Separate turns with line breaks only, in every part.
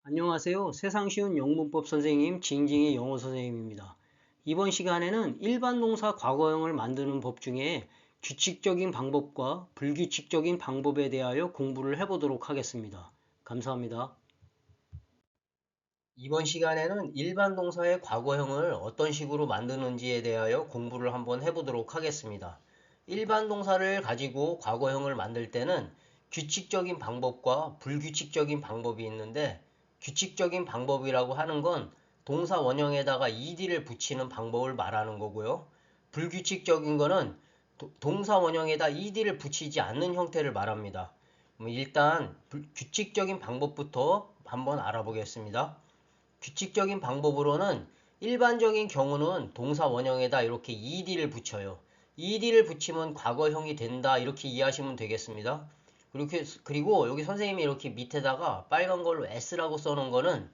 안녕하세요. 세상 쉬운 영문법 선생님 징징이 영어 선생님입니다. 이번 시간에는 일반 동사 과거형을 만드는 법 중에 규칙적인 방법과 불규칙적인 방법에 대하여 공부를 해보도록 하겠습니다. 감사합니다. 이번 시간에는 일반 동사의 과거형을 어떤 식으로 만드는지에 대하여 공부를 한번 해보도록 하겠습니다. 일반 동사를 가지고 과거형을 만들 때는 규칙적인 방법과 불규칙적인 방법이 있는데, 규칙적인 방법이라고 하는 건 동사 원형에다가 ed를 붙이는 방법을 말하는 거고요. 불규칙적인 거는 동사 원형에다 ed를 붙이지 않는 형태를 말합니다. 일단 규칙적인 방법부터 한번 알아보겠습니다. 규칙적인 방법으로는 일반적인 경우는 동사 원형에다 이렇게 ed를 붙여요. ed를 붙이면 과거형이 된다, 이렇게 이해하시면 되겠습니다. 그리고 여기 선생님이 이렇게 밑에다가 빨간 걸로 s라고 써놓은 거는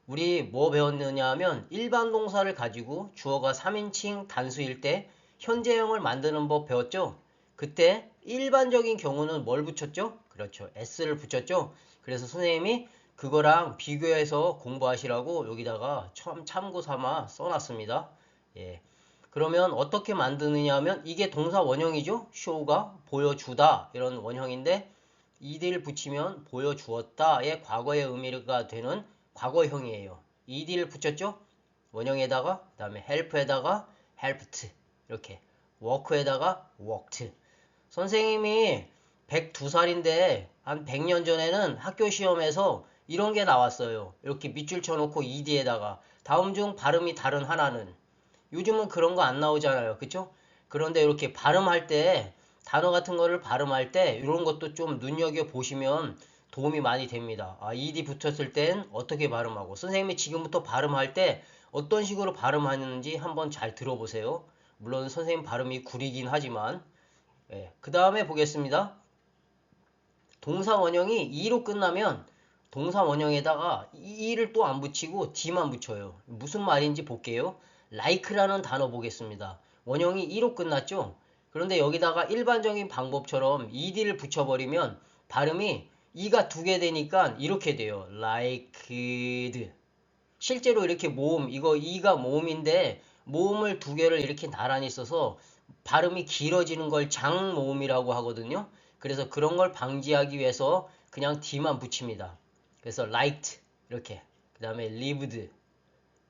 우리 뭐 배웠느냐 하면 일반 동사를 가지고 주어가 3인칭 단수일 때 현재형을 만드는 법 배웠죠? 그때 일반적인 경우는 뭘 붙였죠? 그렇죠. s를 붙였죠? 그래서 선생님이 그거랑 비교해서 공부하시라고 여기다가 참고 삼아 써놨습니다. 예. 그러면 어떻게 만드느냐 하면 이게 동사 원형이죠? show가 보여주다 이런 원형인데 ed를 붙이면 보여주었다의 과거의 의미가 되는 과거형이에요. ed를 붙였죠? 원형에다가 그 다음에 help에다가 helped 이렇게 work에다가 worked. 선생님이 102살인데 한 100년 전에는 학교 시험에서 이런 게 나왔어요. 이렇게 밑줄 쳐놓고 ed에다가 다음 중 발음이 다른 하나는. 요즘은 그런 거 안 나오잖아요. 그쵸? 그런데 이렇게 발음할 때 단어 같은 거를 발음할 때 이런 것도 좀 눈여겨 보시면 도움이 많이 됩니다. ed 붙었을 땐 어떻게 발음하고 선생님이 지금부터 발음할 때 어떤 식으로 발음하는지 한번 잘 들어보세요. 물론 선생님 발음이 구리긴 하지만. 그 다음에 보겠습니다. 동사 원형이 e로 끝나면 동사 원형에다가 e를 또 안 붙이고 d만 붙여요. 무슨 말인지 볼게요. like라는 단어 보겠습니다. 원형이 e로 끝났죠? 그런데 여기다가 일반적인 방법처럼 ed를 붙여버리면 발음이 e가 두 개 되니까 이렇게 돼요. liked. 실제로 이렇게 모음, 이거 e가 모음인데 모음을 두 개를 이렇게 나란히 써서 발음이 길어지는 걸 장모음이라고 하거든요. 그래서 그런 걸 방지하기 위해서 그냥 d만 붙입니다. 그래서 liked 이렇게, 그 다음에 lived,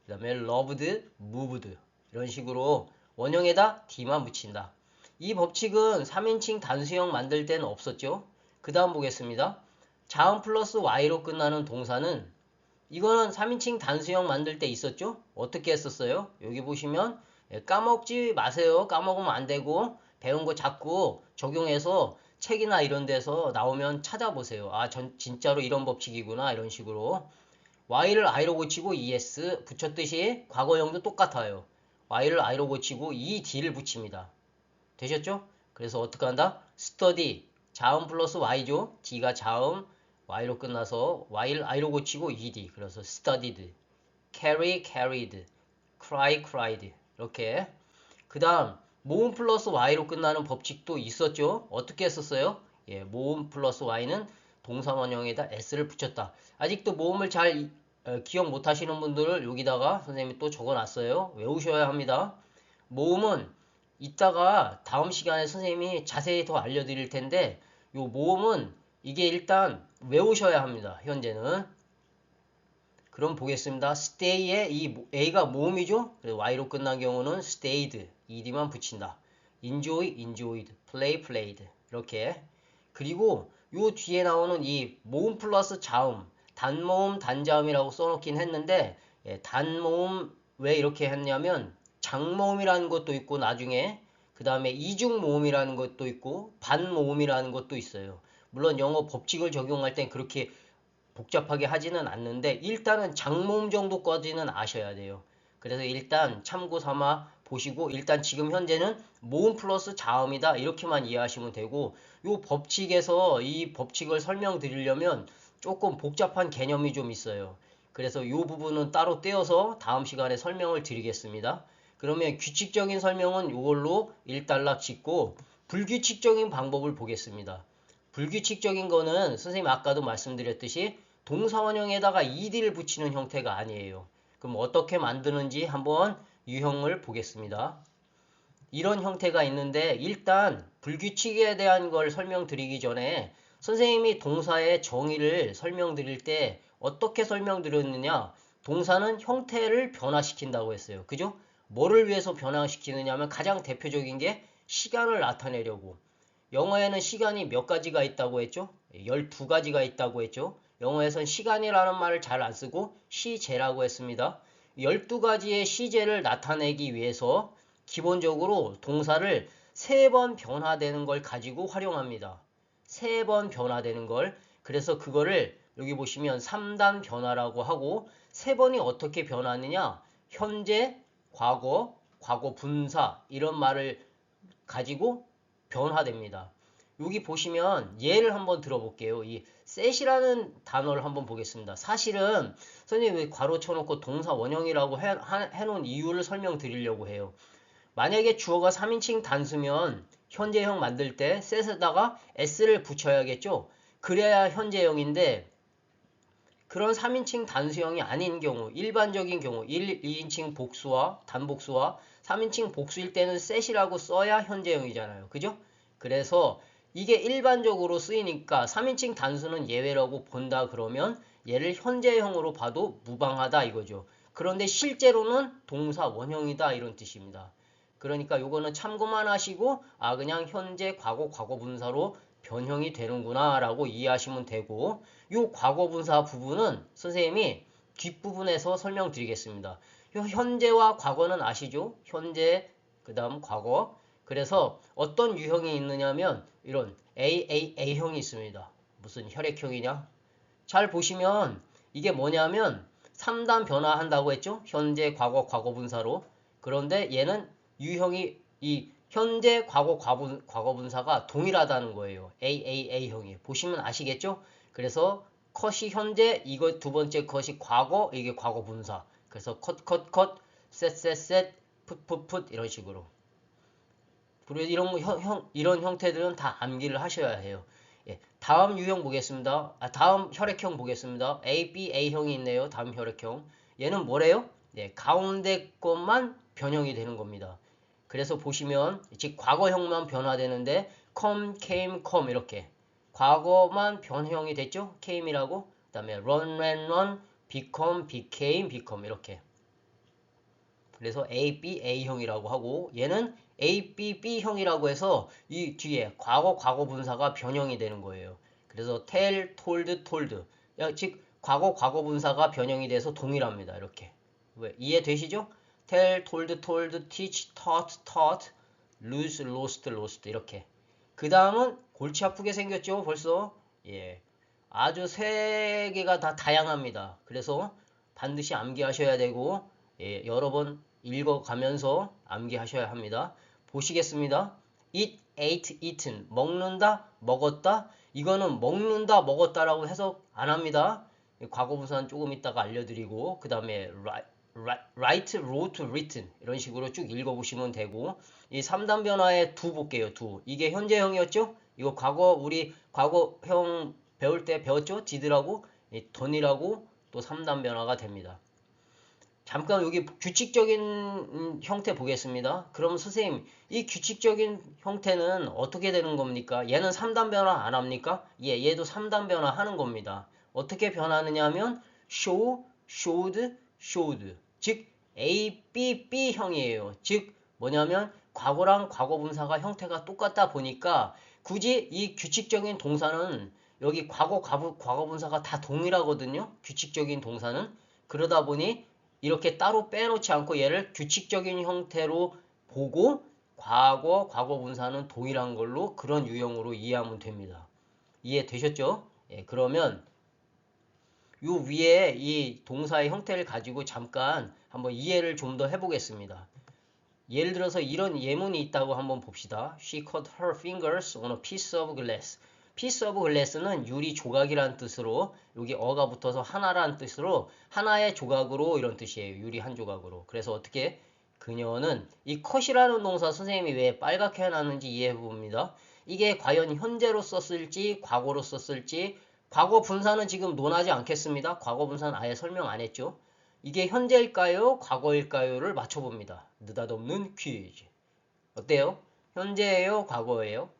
그 다음에 loved, moved 이런 식으로 원형에다 d만 붙인다. 이 법칙은 3인칭 단수형 만들 때는 없었죠. 그 다음 보겠습니다. 자음 플러스 y로 끝나는 동사는 이거는 3인칭 단수형 만들 때 있었죠? 어떻게 했었어요? 여기 보시면 까먹지 마세요. 까먹으면 안 되고 배운 거 자꾸 적용해서 책이나 이런 데서 나오면 찾아보세요. 진짜로 이런 법칙이구나 이런 식으로. y를 i로 고치고 es 붙였듯이 과거형도 똑같아요. y를 i로 고치고 ed를 붙입니다. 되셨죠? 그래서 어떻게 한다? study 자음 플러스 y죠. d가 자음 y로 끝나서 y를 i로 고치고 ed. 그래서 studied, carry, carried, cry, cried 이렇게. 그 다음 모음 플러스 y로 끝나는 법칙도 있었죠. 어떻게 했었어요? 모음 플러스 y는 동사 원형에다 s를 붙였다. 아직도 모음을 잘 기억 못 하시는 분들을 여기다가 선생님이 또 적어놨어요. 외우셔야 합니다. 모음은 이따가 다음 시간에 선생님이 자세히 더 알려드릴 텐데 요 모음은 이게 일단 외우셔야 합니다. 현재는. 그럼 보겠습니다. stay의 이 a가 모음이죠. 그래서 y로 끝난 경우는 stayed, ed만 붙인다. enjoy, enjoyed, play, played 이렇게. 그리고 요 뒤에 나오는 이 모음 플러스 자음, 단모음, 단자음이라고 써놓긴 했는데 단모음 왜 이렇게 했냐면 장모음이라는 것도 있고 나중에 그 다음에 이중모음이라는 것도 있고 반모음이라는 것도 있어요. 물론 영어 법칙을 적용할 땐 그렇게 복잡하게 하지는 않는데 일단은 장모음 정도까지는 아셔야 돼요. 그래서 일단 참고 삼아 보시고 일단 지금 현재는 모음 플러스 자음이다 이렇게만 이해하시면 되고 이 법칙에서 이 법칙을 설명드리려면 조금 복잡한 개념이 좀 있어요. 그래서 이 부분은 따로 떼어서 다음 시간에 설명을 드리겠습니다. 그러면 규칙적인 설명은 이걸로 일단락 짓고 불규칙적인 방법을 보겠습니다. 불규칙적인 거는 선생님 아까도 말씀드렸듯이 동사 원형에다가 ed를 붙이는 형태가 아니에요. 그럼 어떻게 만드는지 한번 유형을 보겠습니다. 이런 형태가 있는데 일단 불규칙에 대한 걸 설명드리기 전에 선생님이 동사의 정의를 설명드릴 때 어떻게 설명드렸느냐? 동사는 형태를 변화시킨다고 했어요. 그죠? 뭐를 위해서 변화시키느냐 하면 가장 대표적인 게 시간을 나타내려고. 영어에는 시간이 몇 가지가 있다고 했죠? 12가지가 있다고 했죠? 영어에선 시간이라는 말을 잘 안 쓰고 시제라고 했습니다. 12가지의 시제를 나타내기 위해서 기본적으로 동사를 3번 변화되는 걸 가지고 활용합니다. 3번 변화되는 걸. 그래서 그거를 여기 보시면 3단 변화라고 하고 3번이 어떻게 변하느냐? 현재, 과거, 과거 분사 이런 말을 가지고 변화됩니다. 여기 보시면 예를 한번 들어볼게요. 이 set이라는 단어를 한번 보겠습니다. 사실은 선생님이 왜 괄호 쳐놓고 동사 원형이라고 해놓은 이유를 설명드리려고 해요. 만약에 주어가 3인칭 단수면 현재형 만들 때 set에다가 s를 붙여야겠죠. 그래야 현재형인데 그런 3인칭 단수형이 아닌 경우, 일반적인 경우 1, 2인칭 복수와 단복수와 3인칭 복수일 때는 set이라고 써야 현재형이잖아요. 그죠? 그래서 이게 일반적으로 쓰이니까 3인칭 단수는 예외라고 본다 그러면 얘를 현재형으로 봐도 무방하다 이거죠. 그런데 실제로는 동사 원형이다 이런 뜻입니다. 그러니까 요거는 참고만 하시고 그냥 현재, 과거, 과거분사로 변형이 되는구나 라고 이해하시면 되고 요 과거분사 부분은 선생님이 뒷부분에서 설명드리겠습니다. 요 현재와 과거는 아시죠? 현재, 그 다음 과거. 그래서 어떤 유형이 있느냐면 이런 AAA형이 있습니다. 무슨 혈액형이냐? 잘 보시면 이게 뭐냐면 3단 변화한다고 했죠? 현재, 과거, 과거분사로. 그런데 얘는 유형이 이 현재, 과거, 과거분사가 동일하다는 거예요. AAA형이. 보시면 아시겠죠? 그래서 컷이 현재, 이거 두 번째 컷이 과거, 이게 과거분사. 그래서 컷, 컷, 컷, 셋, 셋, 셋, 풋, 풋, 풋 이런 식으로. 그리고 이런 형태들은 다 암기를 하셔야 해요. 예, 다음 유형 보겠습니다. 다음 혈액형 보겠습니다. ABA형이 있네요. 다음 혈액형. 얘는 뭐래요? 네, 가운데 것만 변형이 되는 겁니다. 그래서 보시면 즉 과거형만 변화되는데 come, came, come 이렇게 과거만 변형이 됐죠? came이라고. 그 다음에 run, ran, run, become, became, become 이렇게. 그래서 ABA형이라고 하고 얘는 ABB형이라고 해서 이 뒤에 과거, 과거분사가 변형이 되는 거예요. 그래서 tell, told, told. 즉 과거, 과거분사가 변형이 돼서 동일합니다. 이렇게. 왜? 이해되시죠? tell, told, teach, taught, lose, lost 이렇게. 그 다음은 골치 아프게 생겼죠? 벌써. 예. 아주 세 개가 다 다양합니다. 그래서 반드시 암기하셔야 되고 예, 여러 번 읽어가면서 암기하셔야 합니다. 보시겠습니다. eat, ate, eaten. 먹는다, 먹었다. 이거는 먹는다, 먹었다라고 해석 안 합니다. 과거분사는 조금 이따가 알려드리고 그 다음에 write, wrote, written 이런 식으로 쭉 읽어보시면 되고 이 3단 변화의 두 볼게요. 두. 이게 현재형이었죠? 이거 우리 과거형 배울 때 배웠죠? did라고 done이라고 또 3단 변화가 됩니다. 잠깐 여기 규칙적인 형태 보겠습니다. 그럼 선생님 이 규칙적인 형태는 어떻게 되는 겁니까? 얘는 3단 변화 안 합니까? 예, 얘도 3단 변화 하는 겁니다. 어떻게 변하느냐 하면 show, showed, showed 즉 A, B, B형이에요. 즉 뭐냐면 과거랑 과거분사가 형태가 똑같다 보니까 굳이 이 규칙적인 동사는 여기 과거분사가 다 동일하거든요. 규칙적인 동사는. 그러다 보니 이렇게 따로 빼놓지 않고 얘를 규칙적인 형태로 보고 과거분사는 동일한 걸로 그런 유형으로 이해하면 됩니다. 이해되셨죠? 예, 그러면 요 위에 이 동사의 형태를 가지고 잠깐 한번 이해를 좀 더 해보겠습니다. 예를 들어서 이런 예문이 있다고 한번 봅시다. She cut her fingers on a piece of glass. piece of glass는 유리 조각이라는 뜻으로 여기 어가 붙어서 하나라는 뜻으로 하나의 조각으로 이런 뜻이에요. 유리 한 조각으로. 그래서 어떻게 그녀는 이 cut이라는 동사 선생님이 왜 빨갛게 해놨는지 이해해 봅니다. 이게 과연 현재로 썼을지 과거로 썼을지 과거 분사는 지금 논하지 않겠습니다. 과거 분사는 아예 설명 안 했죠. 이게 현재일까요? 과거일까요?를 맞춰봅니다. 느닷없는 퀴즈. 어때요? 현재예요? 과거예요?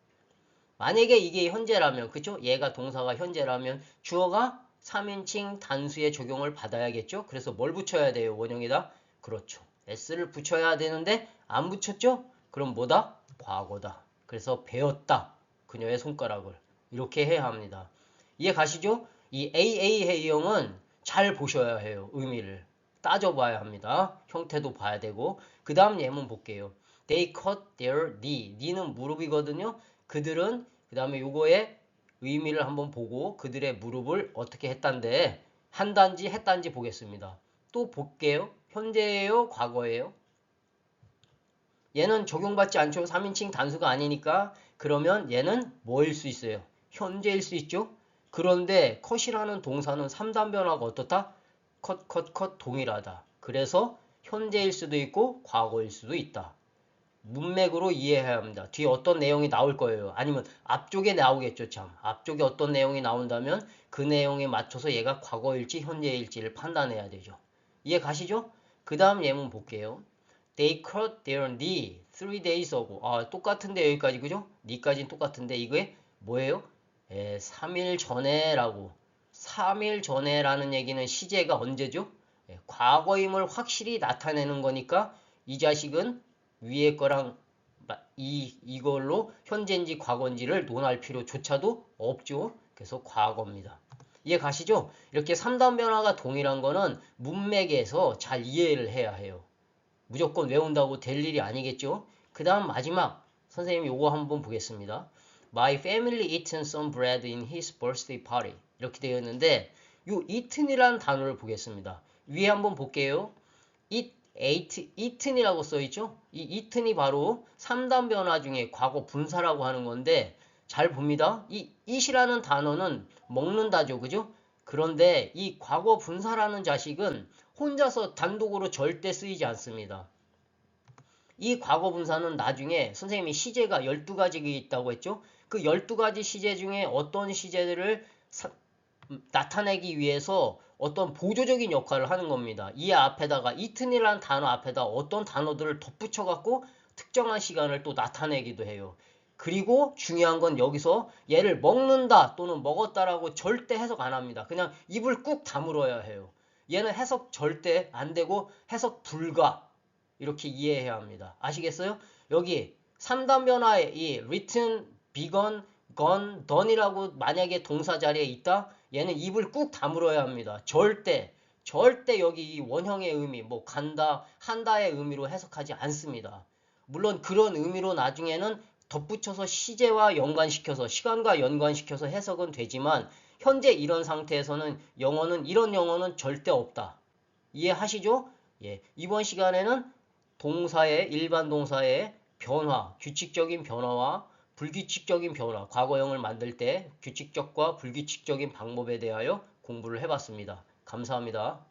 만약에 이게 현재라면, 그쵸? 얘가 동사가 현재라면 주어가 3인칭 단수의 적용을 받아야겠죠? 그래서 뭘 붙여야 돼요? 원형에다? 그렇죠. s를 붙여야 되는데 안 붙였죠? 그럼 뭐다? 과거다. 그래서 배웠다. 그녀의 손가락을. 이렇게 해야 합니다. 이해 가시죠? 이 AA해형은 잘 보셔야 해요. 의미를. 따져봐야 합니다. 형태도 봐야 되고. 그 다음 예문 볼게요. They cut their knee. knee는 무릎이거든요. 그들은 그 다음에 요거의 의미를 한번 보고 그들의 무릎을 어떻게 했단데 한단지 했단지 보겠습니다. 또 볼게요. 현재예요? 과거예요? 얘는 적용받지 않죠. 3인칭 단수가 아니니까. 그러면 얘는 뭐일 수 있어요? 현재일 수 있죠. 그런데 컷이라는 동사는 3단 변화가 어떻다? 컷 동일하다. 그래서 현재일 수도 있고 과거일 수도 있다. 문맥으로 이해해야 합니다. 뒤에 어떤 내용이 나올 거예요. 아니면 앞쪽에 나오겠죠. 참. 앞쪽에 어떤 내용이 나온다면 그 내용에 맞춰서 얘가 과거일지 현재일지를 판단해야 되죠. 이해 가시죠? 그 다음 예문 볼게요. They cut their knee 3 days ago. 똑같은데 여기까지 그죠? knee까지는 똑같은데 이게 뭐예요? 3일 전에 라고. 3일 전에라는 얘기는 시제가 언제죠? 과거임을 확실히 나타내는 거니까 이 자식은 위에 거랑 이걸로 현재인지 과거인지를 논할 필요조차도 없죠. 그래서 과거입니다. 이해 가시죠? 이렇게 3단 변화가 동일한 거는 문맥에서 잘 이해를 해야 해요. 무조건 외운다고 될 일이 아니겠죠? 그 다음 마지막 선생님 요거 한번 보겠습니다. My family eaten some bread in his birthday party. 이렇게 되어 있는데 요 eaten이라는 단어를 보겠습니다. 위에 한번 볼게요. eaten이라고 써있죠? 이 eaten이 바로 3단 변화 중에 과거 분사라고 하는 건데 잘 봅니다. 이 eat이라는 단어는 먹는다죠. 그죠? 그런데 이 과거 분사라는 자식은 혼자서 단독으로 절대 쓰이지 않습니다. 이 과거 분사는 나중에 선생님이 시제가 12가지가 있다고 했죠? 그 12가지 시제 중에 어떤 시제들을 나타내기 위해서 어떤 보조적인 역할을 하는 겁니다. 이 앞에다가 eaten이라는 단어 앞에다 어떤 단어들을 덧붙여 갖고 특정한 시간을 또 나타내기도 해요. 그리고 중요한 건 여기서 얘를 먹는다 또는 먹었다라고 절대 해석 안 합니다. 그냥 입을 꾹 다물어야 해요. 얘는 해석 절대 안 되고 해석 불가. 이렇게 이해해야 합니다. 아시겠어요? 여기 3단 변화의 이 written, begun, gone, done이라고 만약에 동사 자리에 있다? 얘는 입을 꾹 다물어야 합니다. 절대 여기 이 원형의 의미, 뭐 간다, 한다의 의미로 해석하지 않습니다. 물론 그런 의미로 나중에는 덧붙여서 시제와 연관시켜서 시간과 연관시켜서 해석은 되지만 현재 이런 상태에서는 이런 영어는 절대 없다. 이해하시죠? 예, 이번 시간에는 일반 동사의 변화, 규칙적인 변화와 불규칙적인 변화, 과거형을 만들 때 규칙적과 불규칙적인 방법에 대하여 공부를 해봤습니다. 감사합니다.